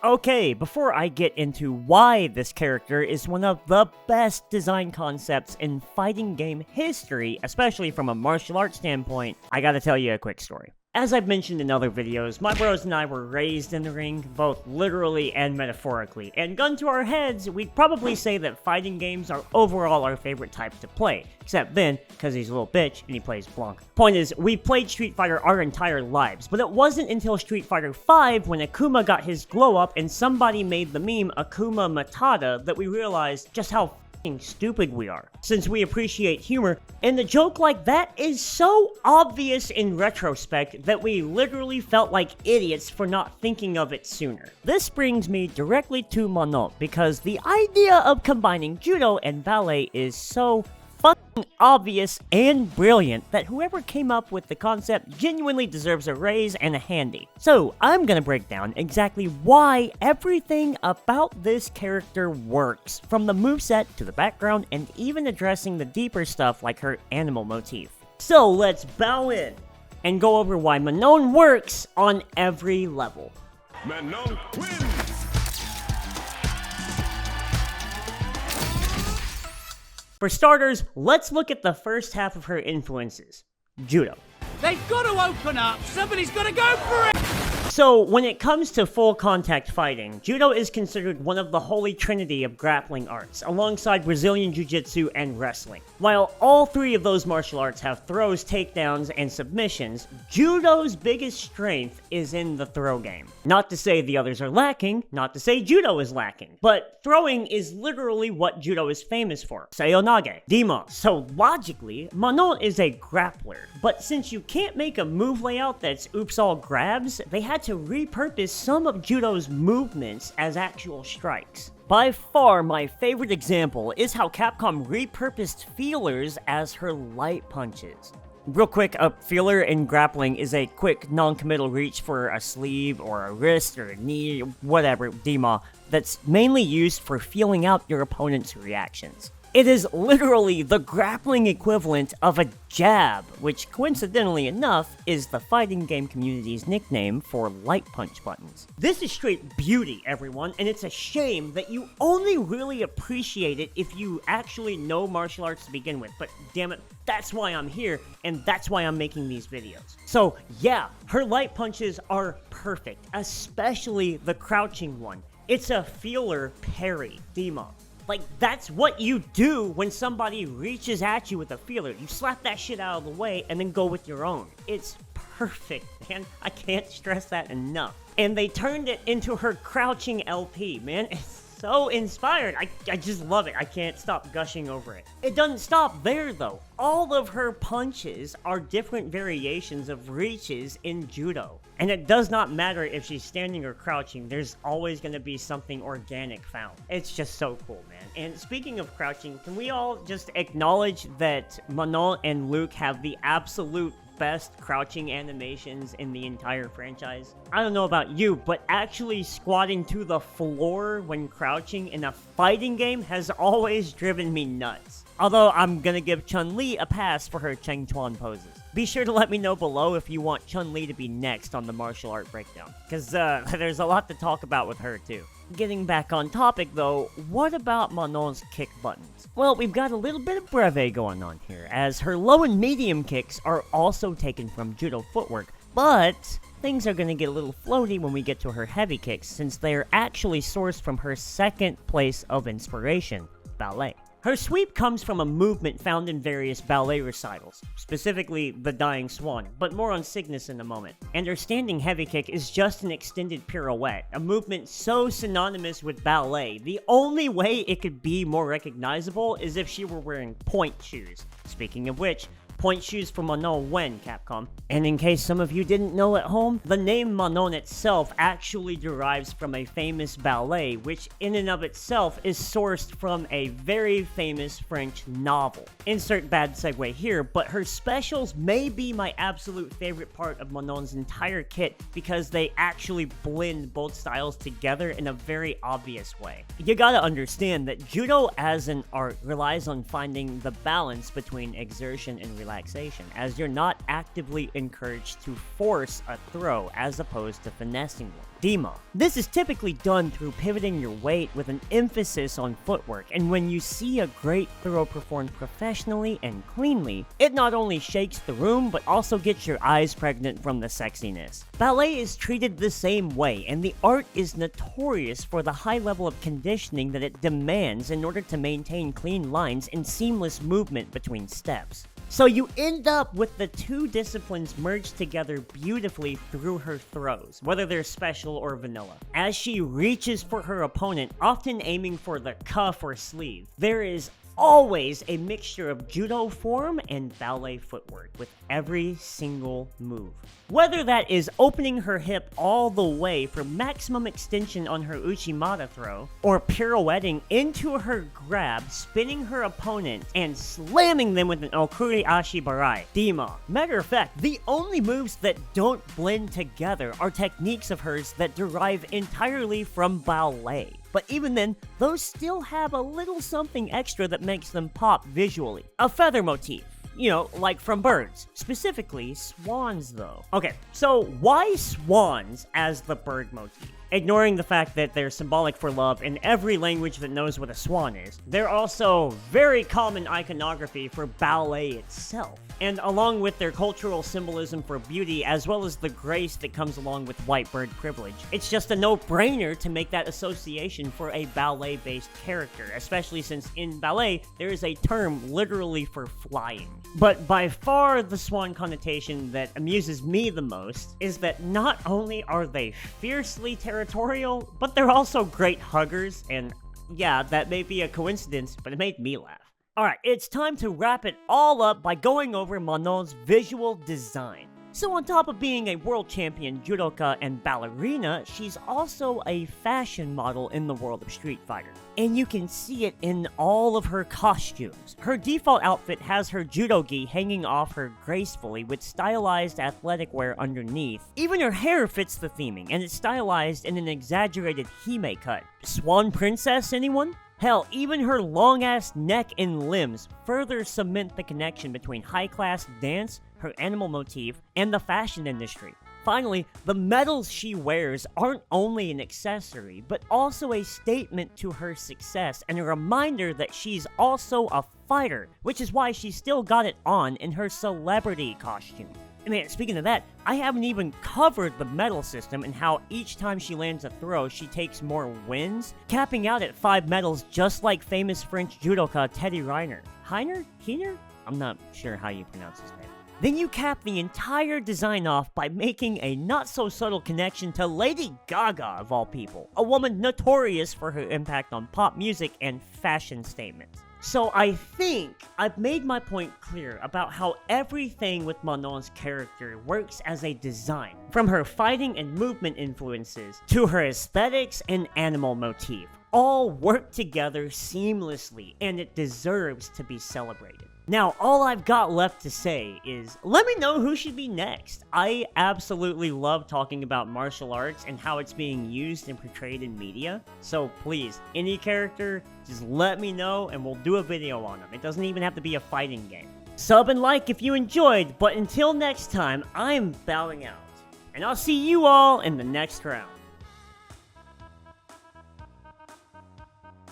Okay, before I get into why this character is one of the best design concepts in fighting game history, especially from a martial arts standpoint, I gotta tell you a quick story. As I've mentioned in other videos, my bros and I were raised in the ring, both literally and metaphorically, and gun to our heads, we'd probably say that fighting games are overall our favorite type to play, except Ben, because he's a little bitch and he plays Blanc. Point is, we played Street Fighter our entire lives, but it wasn't until Street Fighter V when Akuma got his glow up and somebody made the meme Akuma Matata that we realized just how stupid we are, since we appreciate humor, and a joke like that is so obvious in retrospect that we literally felt like idiots for not thinking of it sooner. This brings me directly to Manon, because the idea of combining judo and ballet is so fucking obvious and brilliant that whoever came up with the concept genuinely deserves a raise and a handy. So I'm gonna break down exactly why everything about this character works, from the moveset to the background and even addressing the deeper stuff like her animal motif. So let's bow in and go over why Manon works on every level. Manon wins! For starters, let's look at the first half of her influences. Judo. They've got to open up! Somebody's got to go for it! So, when it comes to full contact fighting, Judo is considered one of the holy trinity of grappling arts, alongside Brazilian jiu-jitsu and wrestling. While all three of those martial arts have throws, takedowns, and submissions, Judo's biggest strength is in the throw game. Not to say the others are lacking, not to say Judo is lacking, but throwing is literally what Judo is famous for. Sayonage, Dima. So logically, Manon is a grappler, but since you can't make a move layout that's oops all grabs, they had to repurpose some of Judo's movements as actual strikes. By far, my favorite example is how Capcom repurposed feelers as her light punches. Real quick, a feeler in grappling is a quick, non-committal reach for a sleeve or a wrist or a knee, whatever, Dima, that's mainly used for feeling out your opponent's reactions. It is literally the grappling equivalent of a jab, which coincidentally enough is the fighting game community's nickname for light punch buttons. This is straight beauty, everyone, and it's a shame that you only really appreciate it if you actually know martial arts to begin with, but damn it, that's why I'm here, and that's why I'm making these videos. So yeah, her light punches are perfect, especially the crouching one. It's a feeler parry, Dima. Like, that's what you do when somebody reaches at you with a feeler. You slap that shit out of the way and then go with your own. It's perfect, man. I can't stress that enough. And they turned it into her crouching LP, man. It's so inspired. I just love it. I can't stop gushing over it. It doesn't stop there, though. All of her punches are different variations of reaches in Judo. And it does not matter if she's standing or crouching, there's always going to be something organic found. It's just so cool, man. And speaking of crouching, can we all just acknowledge that Manon and Luke have the absolute best crouching animations in the entire franchise? I don't know about you, but actually squatting to the floor when crouching in a fighting game has always driven me nuts. Although I'm gonna give Chun-Li a pass for her Cheng Chuan poses. Be sure to let me know below if you want Chun-Li to be next on the martial art breakdown, because there's a lot to talk about with her too. Getting back on topic though, what about Manon's kick buttons? Well, we've got a little bit of breve going on here, as her low and medium kicks are also taken from Judo footwork, but things are going to get a little floaty when we get to her heavy kicks, since they are actually sourced from her second place of inspiration, ballet. Her sweep comes from a movement found in various ballet recitals, specifically the Dying Swan, but more on Cygnus in a moment. And her standing heavy kick is just an extended pirouette, a movement so synonymous with ballet, the only way it could be more recognizable is if she were wearing point shoes. Speaking of which, point shoes for Manon when, Capcom? And in case some of you didn't know at home, the name Manon itself actually derives from a famous ballet, which in and of itself is sourced from a very famous French novel. Insert bad segue here, but her specials may be my absolute favorite part of Manon's entire kit because they actually blend both styles together in a very obvious way. You gotta understand that Judo as an art relies on finding the balance between exertion and relaxation. relaxation, as you're not actively encouraged to force a throw as opposed to finessing one. Dima. This is typically done through pivoting your weight with an emphasis on footwork, and when you see a great throw performed professionally and cleanly, it not only shakes the room, but also gets your eyes pregnant from the sexiness. Ballet is treated the same way, and the art is notorious for the high level of conditioning that it demands in order to maintain clean lines and seamless movement between steps. So you end up with the two disciplines merged together beautifully through her throws, whether they're special or vanilla. As she reaches for her opponent, often aiming for the cuff or sleeve, there is always a mixture of judo form and ballet footwork with every single move. Whether that is opening her hip all the way for maximum extension on her uchimata throw, or pirouetting into her grab, spinning her opponent, and slamming them with an okuri ashi barai. Dima. Matter of fact, the only moves that don't blend together are techniques of hers that derive entirely from ballet. But even then, those still have a little something extra that makes them pop visually. A feather motif. You know, like from birds. Specifically, swans though. Okay, so why swans as the bird motif? Ignoring the fact that they're symbolic for love in every language that knows what a swan is, they're also very common iconography for ballet itself. And along with their cultural symbolism for beauty, as well as the grace that comes along with white bird privilege, it's just a no-brainer to make that association for a ballet-based character, especially since in ballet, there is a term literally for flying. But by far the swan connotation that amuses me the most is that not only are they fiercely territorial, but they're also great huggers, and yeah, that may be a coincidence, but it made me laugh. Alright, it's time to wrap it all up by going over Manon's visual design. So on top of being a world champion judoka and ballerina, she's also a fashion model in the world of Street Fighter. And you can see it in all of her costumes. Her default outfit has her judo gi hanging off her gracefully with stylized athletic wear underneath. Even her hair fits the theming, and it's stylized in an exaggerated hime cut. Swan princess, anyone? Hell, even her long-ass neck and limbs further cement the connection between high-class dance, her animal motif, and the fashion industry. Finally, the medals she wears aren't only an accessory, but also a statement to her success and a reminder that she's also a fighter, which is why she still got it on in her celebrity costume. Man, speaking of that, I haven't even covered the medal system and how each time she lands a throw, she takes more wins, capping out at 5 medals just like famous French judoka Teddy Riner. Heiner? I'm not sure how you pronounce his name. Then you cap the entire design off by making a not-so-subtle connection to Lady Gaga, of all people, a woman notorious for her impact on pop music and fashion statements. So I think I've made my point clear about how everything with Manon's character works as a design, from her fighting and movement influences to her aesthetics and animal motif. All work together seamlessly, and it deserves to be celebrated. Now, all I've got left to say is, let me know who should be next. I absolutely love talking about martial arts and how it's being used and portrayed in media. So please, any character, just let me know and we'll do a video on them. It doesn't even have to be a fighting game. Sub and like if you enjoyed, but until next time, I'm bowing out. And I'll see you all in the next round.